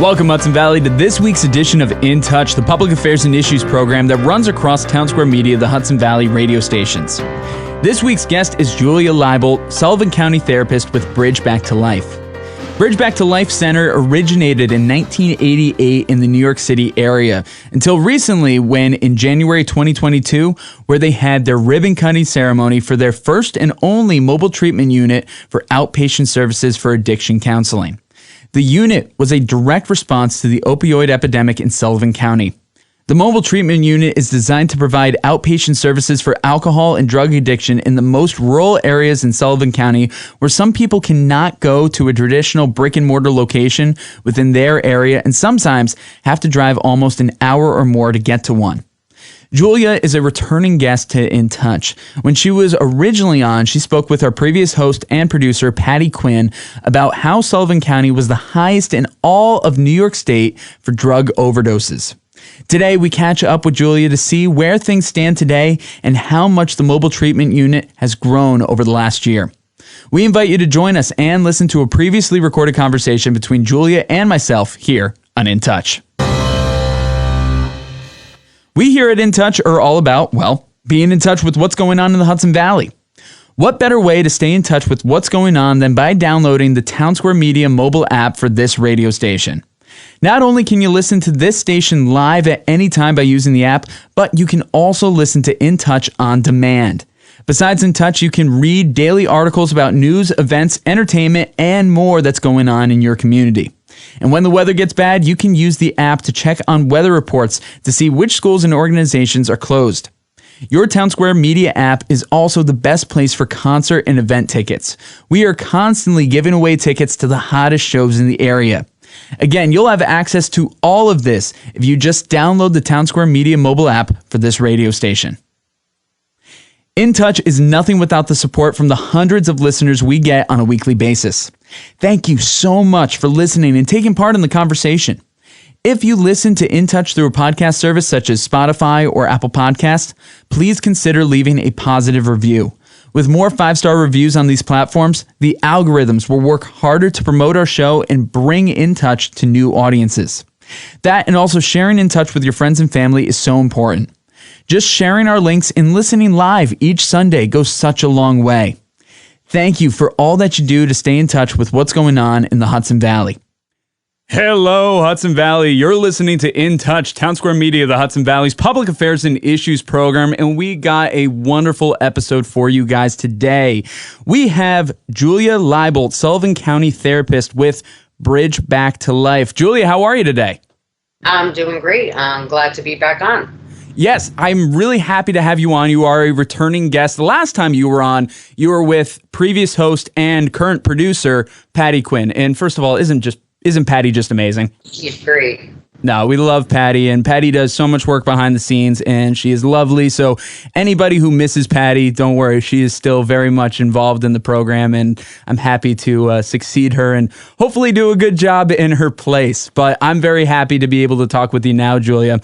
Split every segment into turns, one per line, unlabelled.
Welcome, Hudson Valley, to this week's edition of In Touch, the public affairs and issues program that runs across Townsquare Media, the Hudson Valley radio stations. This week's guest is Julia Lybolt, Sullivan County Therapist with Bridge Back to Life. Bridge Back to Life Center originated in 1988 in the New York City area until recently when in January 2022, where they had their ribbon cutting ceremony for their first and only mobile treatment unit for outpatient services for addiction counseling. The unit was a direct response to the opioid epidemic in Sullivan County. The mobile treatment unit is designed to provide outpatient services for alcohol and drug addiction in the most rural areas in Sullivan County where some people cannot go to a traditional brick and mortar location within their area and sometimes have to drive almost an hour or more to get to one. Julia is a returning guest to In Touch. When she was originally on, she spoke with our previous host and producer, Paty Quin, about how Sullivan County was the highest in all of New York State for drug overdoses. Today, we catch up with Julia to see where things stand today and how much the mobile treatment unit has grown over the last year. We invite you to join us and listen to a previously recorded conversation between Julia and myself here on In Touch. We here at In Touch are all about, well, being in touch with what's going on in the Hudson Valley. What better way to stay in touch with what's going on than by downloading the Townsquare Media mobile app for this radio station? Not only can you listen to this station live at any time by using the app, but you can also listen to In Touch on demand. Besides In Touch, you can read daily articles about news, events, entertainment, and more that's going on in your community. And when the weather gets bad, you can use the app to check on weather reports to see which schools and organizations are closed. Your Townsquare Media app is also the best place for concert and event tickets. We are constantly giving away tickets to the hottest shows in the area. Again, you'll have access to all of this if you just download the Townsquare Media mobile app for this radio station. In Touch is nothing without the support from the hundreds of listeners we get on a weekly basis. Thank you so much for listening and taking part in the conversation. If you listen to In Touch through a podcast service such as Spotify or Apple Podcasts, please consider leaving a positive review. With more 5-star reviews on these platforms, the algorithms will work harder to promote our show and bring In Touch to new audiences. That and also sharing In Touch with your friends and family is so important. Just sharing our links and listening live each Sunday goes such a long way. Thank you for all that you do to stay in touch with what's going on in the Hudson Valley. Hello, Hudson Valley. You're listening to In Touch, Townsquare Media, the Hudson Valley's public affairs and issues program, and we got a wonderful episode for you guys today. We have Julia Lybolt, Sullivan County Therapist with Bridge Back to Life. Julia, how are you today?
I'm doing great. I'm glad to be back on.
Yes, I'm really happy to have you on. You are a returning guest. The last time you were on, you were with previous host and current producer, Paty Quin. And first of all, isn't Paty just amazing?
She's great.
No, we love Paty, and Paty does so much work behind the scenes, and she is lovely. So anybody who misses Paty, don't worry. She is still very much involved in the program, and I'm happy to succeed her and hopefully do a good job in her place. But I'm very happy to be able to talk with you now, Julia.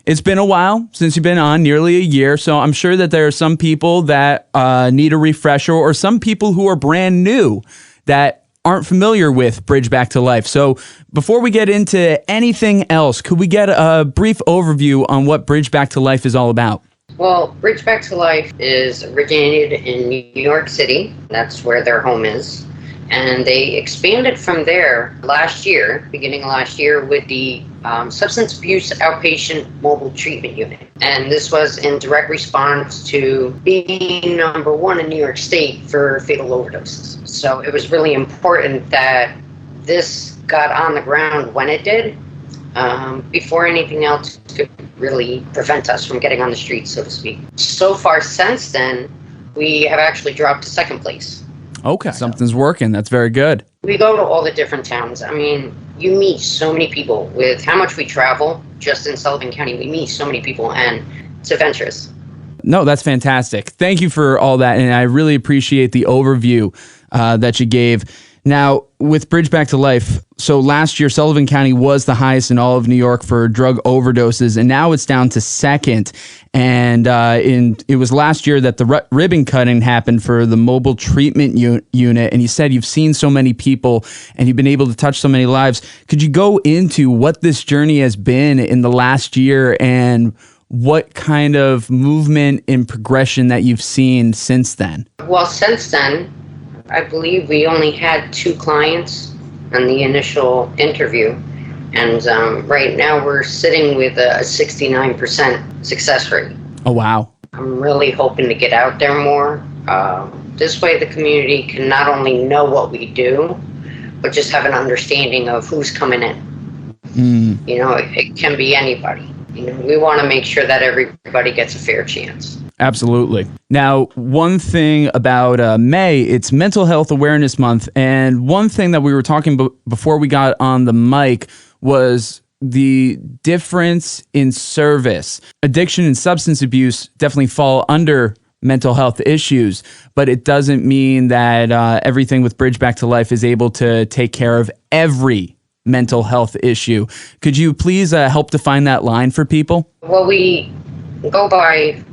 It's been a while since you've been on, nearly a year, so I'm sure that there are some people that need a refresher or some people who are brand new that aren't familiar with Bridge Back to Life. So before we get into anything else, could we get a brief overview on what Bridge Back to Life is all about?
Well, Bridge Back to Life is originated in New York City. That's where their home is. And they expanded from there beginning last year, with the Substance Abuse Outpatient Mobile Treatment Unit. And this was in direct response to being number one in New York State for fatal overdoses. So it was really important that this got on the ground when it did, before anything else could really prevent us from getting on the streets, so to speak. So far since then, we have actually dropped to second place.
Okay, something's working. That's very good.
We go to all the different towns. I mean, you meet so many people. With how much we travel just in Sullivan County, we meet so many people, and it's adventurous.
No, that's fantastic. Thank you for all that, and I really appreciate the overview that you gave. Now, with Bridge Back to Life, so last year, Sullivan County was the highest in all of New York for drug overdoses, and now it's down to second. And it was last year that the ribbon cutting happened for the mobile treatment unit. And you said you've seen so many people and you've been able to touch so many lives. Could you go into what this journey has been in the last year and what kind of movement and progression that you've seen since then?
Well, since then, I believe we only had 2 clients on the initial interview, and right now we're sitting with a 69% success rate.
Oh, wow.
I'm really hoping to get out there more. This way the community can not only know what we do, but just have an understanding of who's coming in. You know, it can be anybody. You know, we want to make sure that everybody gets a fair chance.
Absolutely. Now, one thing about May, it's Mental Health Awareness Month. And one thing that we were talking before we got on the mic was the difference in service. Addiction and substance abuse definitely fall under mental health issues, but it doesn't mean that everything with Bridge Back to Life is able to take care of every mental health issue. Could you please help define that line for people?
Well, we go by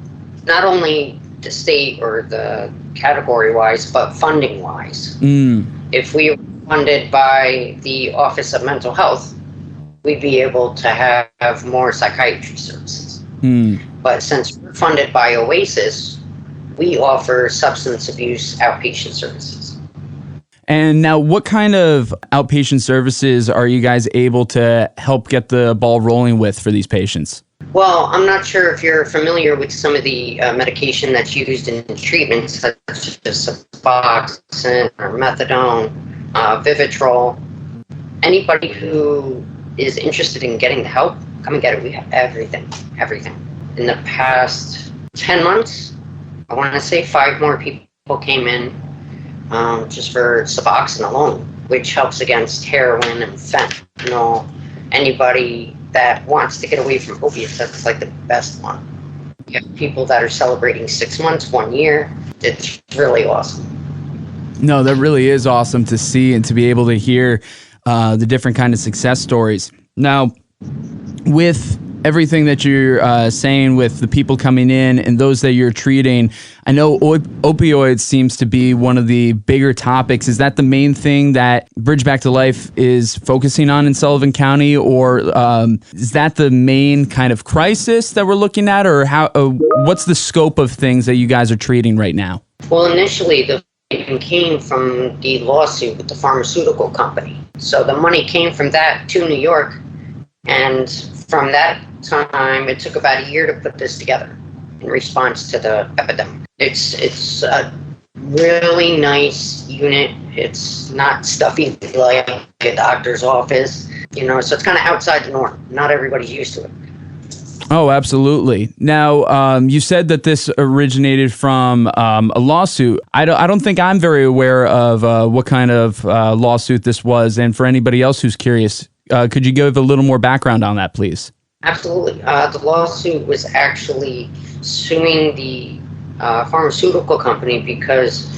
not only the state or the category-wise, but funding-wise. If we were funded by the Office of Mental Health, we'd be able to have more psychiatry services. But since we're funded by OASIS, we offer substance abuse outpatient services.
And now, what kind of outpatient services are you guys able to help get the ball rolling with for these patients?
Well, I'm not sure if you're familiar with some of the medication that's used in treatment, such as Suboxone or methadone, Vivitrol. Anybody who is interested in getting the help, come and get it. We have everything. In the past 10 months, I want to say 5 more people came in just for Suboxone alone, which helps against heroin and fentanyl. Anybody that wants to get away from opiates, that's like the best one. You have people that are celebrating 6 months, 1 year. It's really awesome.
No, that really is awesome to see and to be able to hear the different kind of success stories. Now, with everything that you're saying with the people coming in and those that you're treating, I know opioids seems to be one of the bigger topics. Is that the main thing that Bridge Back to Life is focusing on in Sullivan County, or is that the main kind of crisis that we're looking at, or how? What's the scope of things that you guys are treating right now?
Well, initially the funding came from the lawsuit with the pharmaceutical company. So the money came from that to New York, and from that time, it took about a year to put this together in response to the epidemic. It's a really nice unit. It's not stuffy like a doctor's office, you know, so it's kind of outside the norm. Not everybody's used to it.
Oh, absolutely. Now, you said that this originated from a lawsuit. I don't think I'm very aware of what kind of lawsuit this was. And for anybody else who's curious, could you give a little more background on that, please?
Absolutely. The lawsuit was actually suing the pharmaceutical company because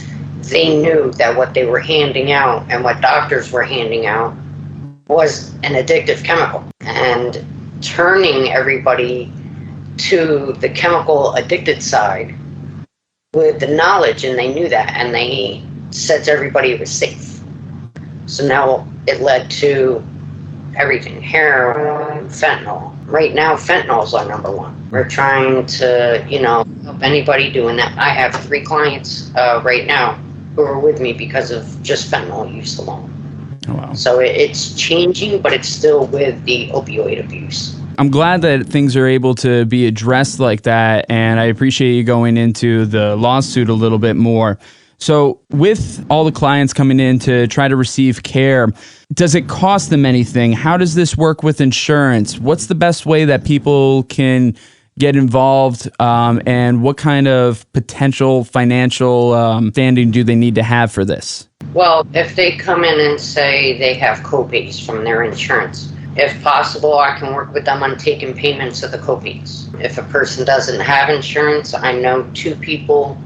they knew that what they were handing out and what doctors were handing out was an addictive chemical. And turning everybody to the chemical addicted side with the knowledge, and they knew that, and they said to everybody it was safe. So now it led to everything, heroin, fentanyl. Right now, fentanyl's our number one. We're trying to, help anybody doing that. I have 3 clients right now who are with me because of just fentanyl use alone.
Oh, wow.
So it's changing, but it's still with the opioid abuse.
I'm glad that things are able to be addressed like that, and I appreciate you going into the lawsuit a little bit more. So with all the clients coming in to try to receive care, does it cost them anything? How does this work with insurance? What's the best way that people can get involved, and what kind of potential financial standing do they need to have for this?
Well, if they come in and say they have copays from their insurance, if possible, I can work with them on taking payments of the copays. If a person doesn't have insurance, I know 2 people,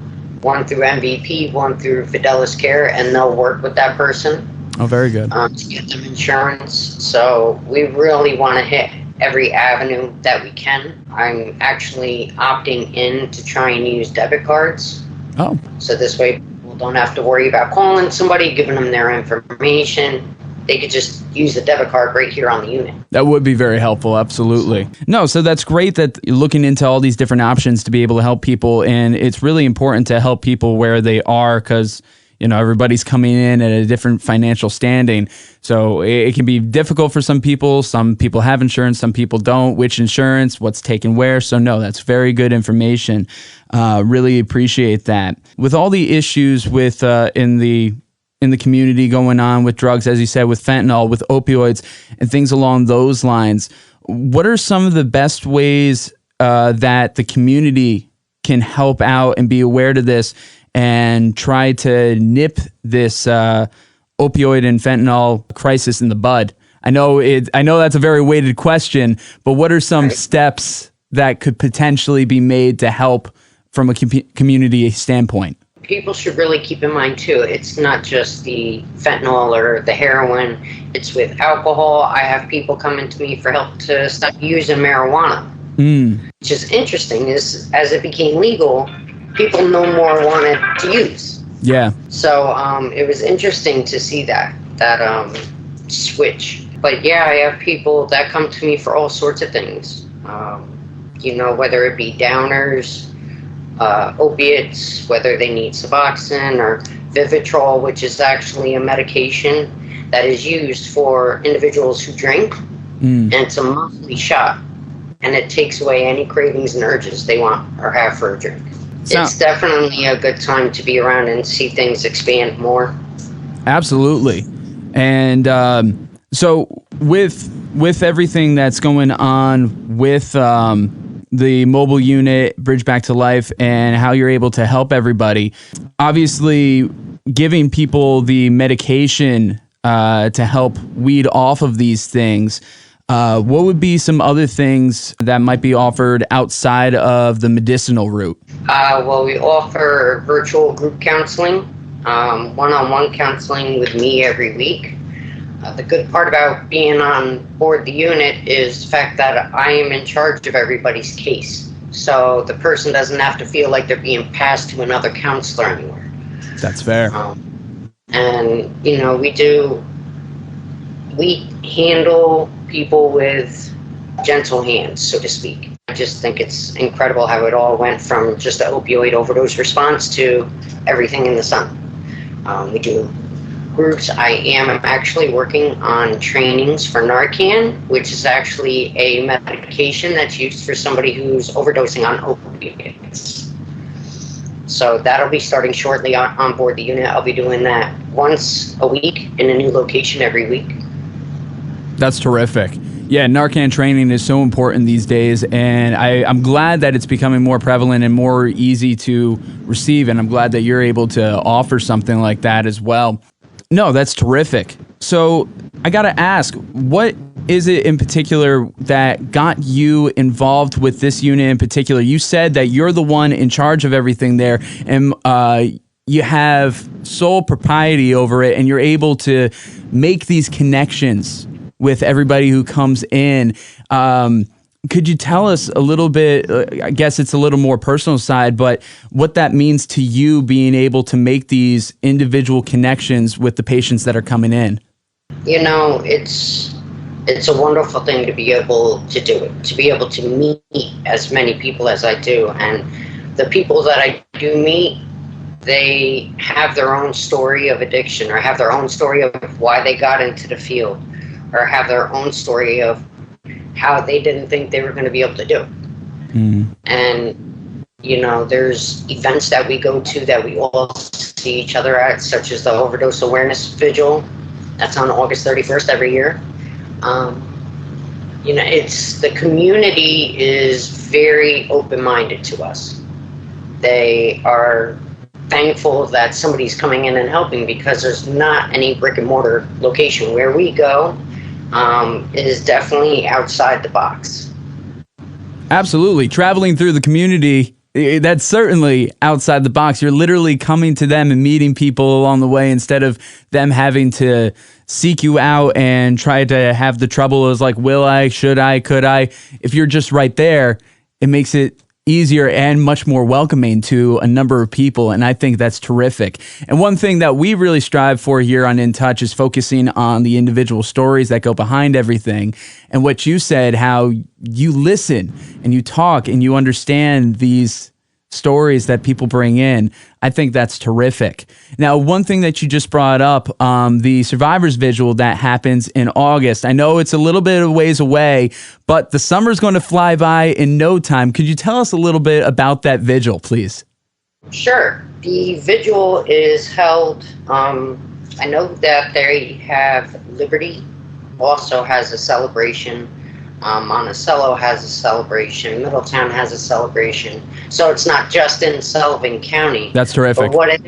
one through MVP, one through Fidelis Care, and they'll work with that person
Oh, very good.
To get them insurance. So we really want to hit every avenue that we can. I'm actually opting in to try and use debit cards.
Oh.
So this way people don't have to worry about calling somebody, giving them their information. They could just use the debit card right here on the unit.
That would be very helpful, absolutely. No, so that's great that you're looking into all these different options to be able to help people, and it's really important to help people where they are because, you know, everybody's coming in at a different financial standing. So it can be difficult for some people. Some people have insurance, some people don't. Which insurance, what's taken where. So no, that's very good information. Really appreciate that. With all the issues with in the community going on with drugs, as you said, with fentanyl, with opioids, and things along those lines, what are some of the best ways that the community can help out and be aware to this and try to nip this opioid and fentanyl crisis in the bud? I know that's a very weighted question, but what are some steps that could potentially be made to help from a community standpoint?
People should really keep in mind, too, it's not just the fentanyl or the heroin. It's with alcohol. I have people coming to me for help to stop using marijuana. Which is interesting, is as it became legal, people no more wanted to use.
Yeah.
So it was interesting to see that switch. But yeah, I have people that come to me for all sorts of things. You know, whether it be downers, opiates, whether they need Suboxone or Vivitrol, which is actually a medication that is used for individuals who drink, and it's a monthly shot, and it takes away any cravings and urges they want or have for a drink. It's definitely a good time to be around and see things expand more. Absolutely.
And so with everything that's going on with the mobile unit, Bridge Back to Life, and how you're able to help everybody, obviously giving people the medication to help weed off of these things, what would be some other things that might be offered outside of the medicinal route?
Well, we offer virtual group counseling, one-on-one counseling with me every week. The good part about being on board the unit is the fact that I am in charge of everybody's case. So the person doesn't have to feel like they're being passed to another counselor anymore.
That's fair.
And, you know, we handle people with gentle hands, so to speak. I just think it's incredible how it all went from just an opioid overdose response to everything in the sun. We do groups. I am actually working on trainings for Narcan, which is actually a medication that's used for somebody who's overdosing on opiates. So that'll be starting shortly on board the unit. I'll be doing that once a week in a new location every week.
That's terrific. Yeah, Narcan training is so important these days, and I'm glad that it's becoming more prevalent and more easy to receive, and I'm glad that you're able to offer something like that as well. No, that's terrific. So I got to ask, what is it in particular that got you involved with this unit in particular? You said that you're the one in charge of everything there, and you have sole propriety over it, and you're able to make these connections with everybody who comes in. Could you tell us a little bit, I guess it's a little more personal side, but what that means to you being able to make these individual connections with the patients that are coming in?
You know, it's a wonderful thing to be able to do it, to be able to meet as many people as I do. And the people that I do meet, they have their own story of addiction, or have their own story of why they got into the field, or have their own story of how they didn't think they were going to be able to do it. And, you know, there's events that we go to that we all see each other at, such as the Overdose Awareness Vigil. That's on August 31st every year. You know, the community is very open-minded to us. They are thankful that somebody's coming in and helping, because there's not any brick and mortar location. Where we go is definitely outside the box.
Absolutely. Traveling through the community That's certainly outside the box. You're literally coming to them and meeting people along the way instead of them having to seek you out and try to have the trouble as like, will I, should I, could I? If you're just right there, it makes it easier and much more welcoming to a number of people. And I think that's terrific. And one thing that we really strive for here on In Touch is focusing on the individual stories that go behind everything. And what you said, how you listen and you talk and you understand these stories that people bring in, I think that's terrific. Now, one thing that you just brought up, the Survivors Vigil that happens in August. I know it's a little bit of ways away, but the summer's going to fly by in no time. Could you tell us a little bit about that vigil, please?
Sure. The vigil is held, I know that they have Liberty also has a celebration. Monticello has a celebration. Middletown has a celebration. So it's not just in Sullivan County.
That's terrific.
But what it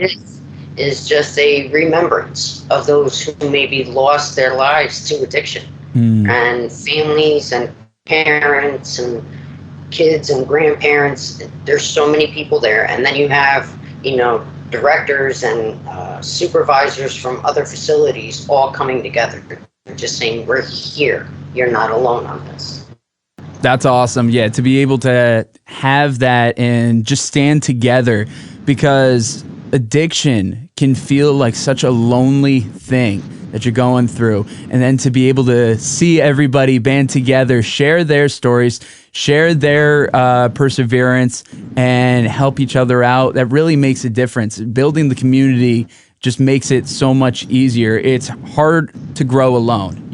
is just a remembrance of those who maybe lost their lives to addiction. And families and parents and kids and grandparents. There's so many people there. And then you have, directors and supervisors from other facilities all coming together. Just saying, we're here. You're not alone on this.
That's awesome. Yeah, to be able to have that and just stand together, because addiction can feel like such a lonely thing that you're going through. And then to be able to see everybody band together, share their stories, share their perseverance, and help each other out, that really makes a difference. Building the community just makes it so much easier. It's hard to grow alone,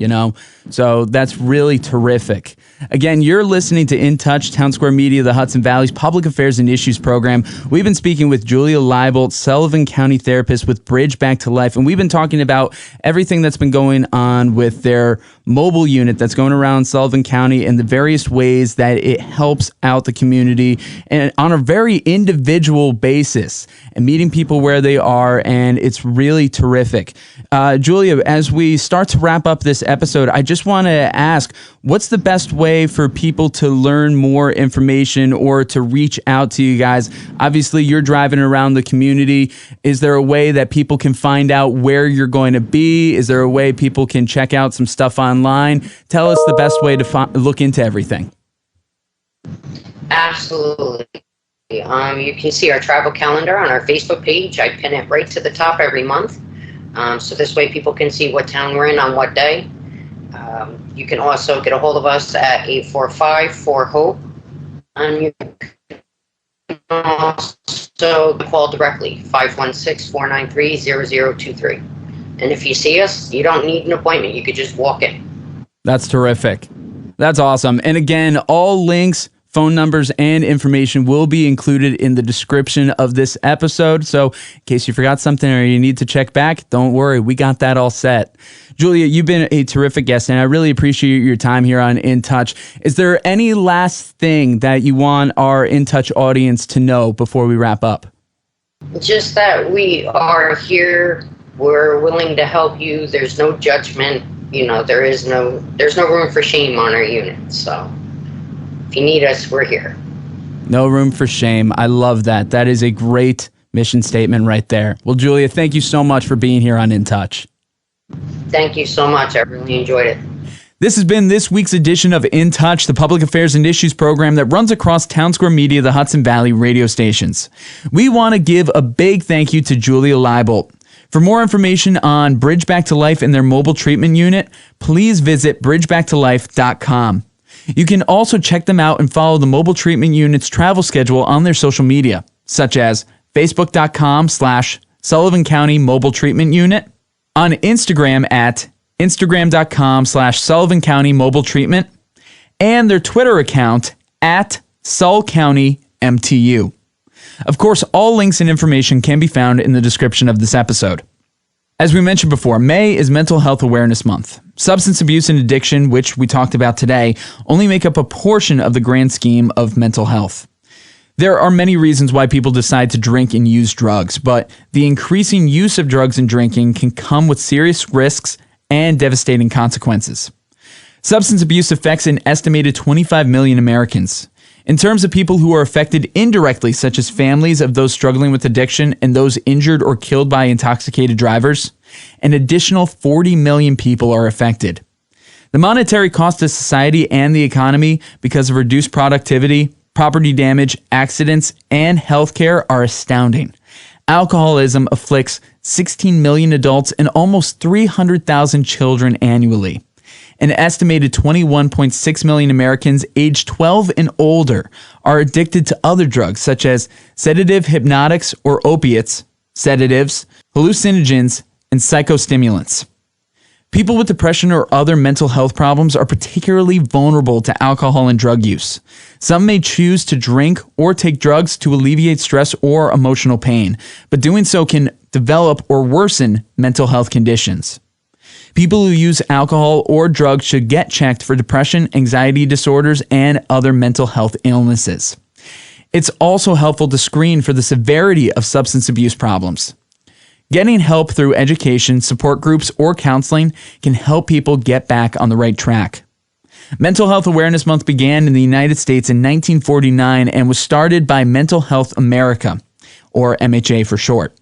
So that's really terrific. Again, you're listening to In Touch, Townsquare Media, the Hudson Valley's Public Affairs and Issues program. We've been speaking with Julia Lybolt, Sullivan County Therapist with Bridge Back to Life, and we've been talking about everything that's been going on with their mobile unit that's going around Sullivan County and the various ways that it helps out the community and on a very individual basis and meeting people where they are, and it's really terrific. Julia, as we start to wrap up this episode, I just want to ask, what's the best way for people to learn more information or to reach out to you guys? Obviously, you're driving around the community. Is there a way that people can find out where you're going to be? Is there a way people can check out some stuff online? Tell us the best way to look into everything.
Absolutely. You can see our travel calendar on our Facebook page. I pin it right to the top every month. So this way people can see what town we're in on what day. You can also get a hold of us at 845-4HOPE. And you can also call directly, 516-493-0023. And if you see us, you don't need an appointment. You could just walk in.
That's terrific. That's awesome. And again, all links, phone numbers, and information will be included in the description of this episode. So in case you forgot something or you need to check back, don't worry. We got that all set. Julia, you've been a terrific guest, and I really appreciate your time here on In Touch. Is there any last thing that you want our In Touch audience to know before we wrap up?
Just that we are here. We're willing to help you. There's no judgment. There's no room for shame on our unit. So if you need us, we're here.
No room for shame. I love that. That is a great mission statement right there. Well, Julia, thank you so much for being here on In Touch.
Thank you so much. I really enjoyed it.
This has been this week's edition of In Touch, the Public Affairs and Issues program that runs across Townsquare Media, the Hudson Valley radio stations. We want to give a big thank you to Julia Lybolt. For more information on Bridge Back to Life and their mobile treatment unit, please visit bridgebackTolife.com. You can also check them out and follow the mobile treatment unit's travel schedule on their social media, such as facebook.com/Sullivan County Mobile Treatment Unit, on Instagram at instagram.com/Sullivan County Mobile Treatment, and their Twitter account at Sul County MTU. Of course, all links and information can be found in the description of this episode. As we mentioned before, May is Mental Health Awareness Month. Substance abuse and addiction, which we talked about today, only make up a portion of the grand scheme of mental health. There are many reasons why people decide to drink and use drugs, but the increasing use of drugs and drinking can come with serious risks and devastating consequences. Substance abuse affects an estimated 25 million Americans. In terms of people who are affected indirectly, such as families of those struggling with addiction and those injured or killed by intoxicated drivers, an additional 40 million people are affected. The monetary cost to society and the economy because of reduced productivity, property damage, accidents, and healthcare are astounding. Alcoholism afflicts 16 million adults and almost 300,000 children annually. An estimated 21.6 million Americans aged 12 and older are addicted to other drugs such as sedative hypnotics or opiates, sedatives, hallucinogens, and psychostimulants. People with depression or other mental health problems are particularly vulnerable to alcohol and drug use. Some may choose to drink or take drugs to alleviate stress or emotional pain, but doing so can develop or worsen mental health conditions. People who use alcohol or drugs should get checked for depression, anxiety disorders, and other mental health illnesses. It's also helpful to screen for the severity of substance abuse problems. Getting help through education, support groups, or counseling can help people get back on the right track. Mental Health Awareness Month began in the United States in 1949 and was started by Mental Health America, or MHA for short.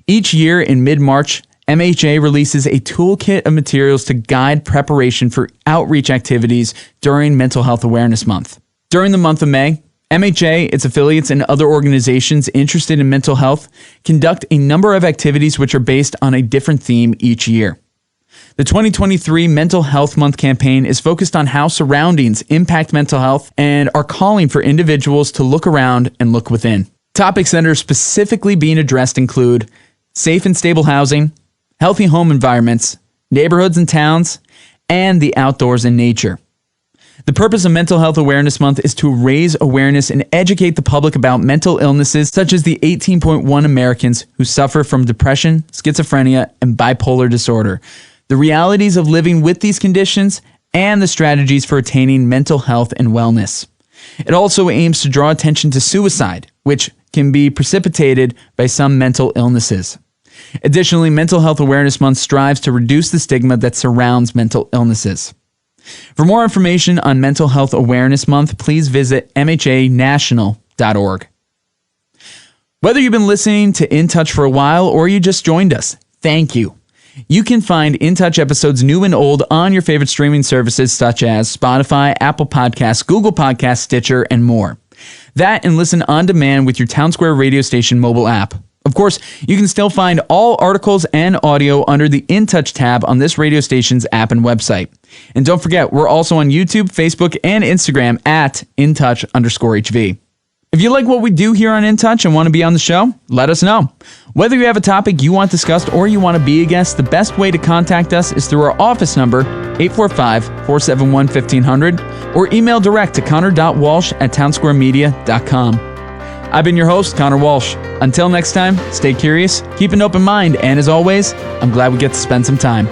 Each year in mid-March, MHA releases a toolkit of materials to guide preparation for outreach activities during Mental Health Awareness Month. During the month of May, MHA, its affiliates, and other organizations interested in mental health conduct a number of activities which are based on a different theme each year. The 2023 Mental Health Month campaign is focused on how surroundings impact mental health and are calling for individuals to look around and look within. Topics that are specifically being addressed include safe and stable housing, healthy home environments, neighborhoods and towns, and the outdoors and nature. The purpose of Mental Health Awareness Month is to raise awareness and educate the public about mental illnesses such as the 18.1 Americans who suffer from depression, schizophrenia, and bipolar disorder, the realities of living with these conditions, and the strategies for attaining mental health and wellness. It also aims to draw attention to suicide, which can be precipitated by some mental illnesses. Additionally, Mental Health Awareness Month strives to reduce the stigma that surrounds mental illnesses. For more information on Mental Health Awareness Month, please visit mhanational.org. Whether you've been listening to In Touch for a while or you just joined us, thank you. You can find In Touch episodes new and old on your favorite streaming services such as Spotify, Apple Podcasts, Google Podcasts, Stitcher, and more. That and listen on demand with your Townsquare radio station mobile app. Of course, you can still find all articles and audio under the In Touch tab on this radio station's app and website. And don't forget, we're also on YouTube, Facebook, and Instagram at InTouch_HV. If you like what we do here on In Touch and want to be on the show, let us know. Whether you have a topic you want discussed or you want to be a guest, the best way to contact us is through our office number, 845-471-1500, or email direct to connor.walsh@townsquaremedia.com. I've been your host, Connor Walsh. Until next time, stay curious, keep an open mind, and as always, I'm glad we get to spend some time.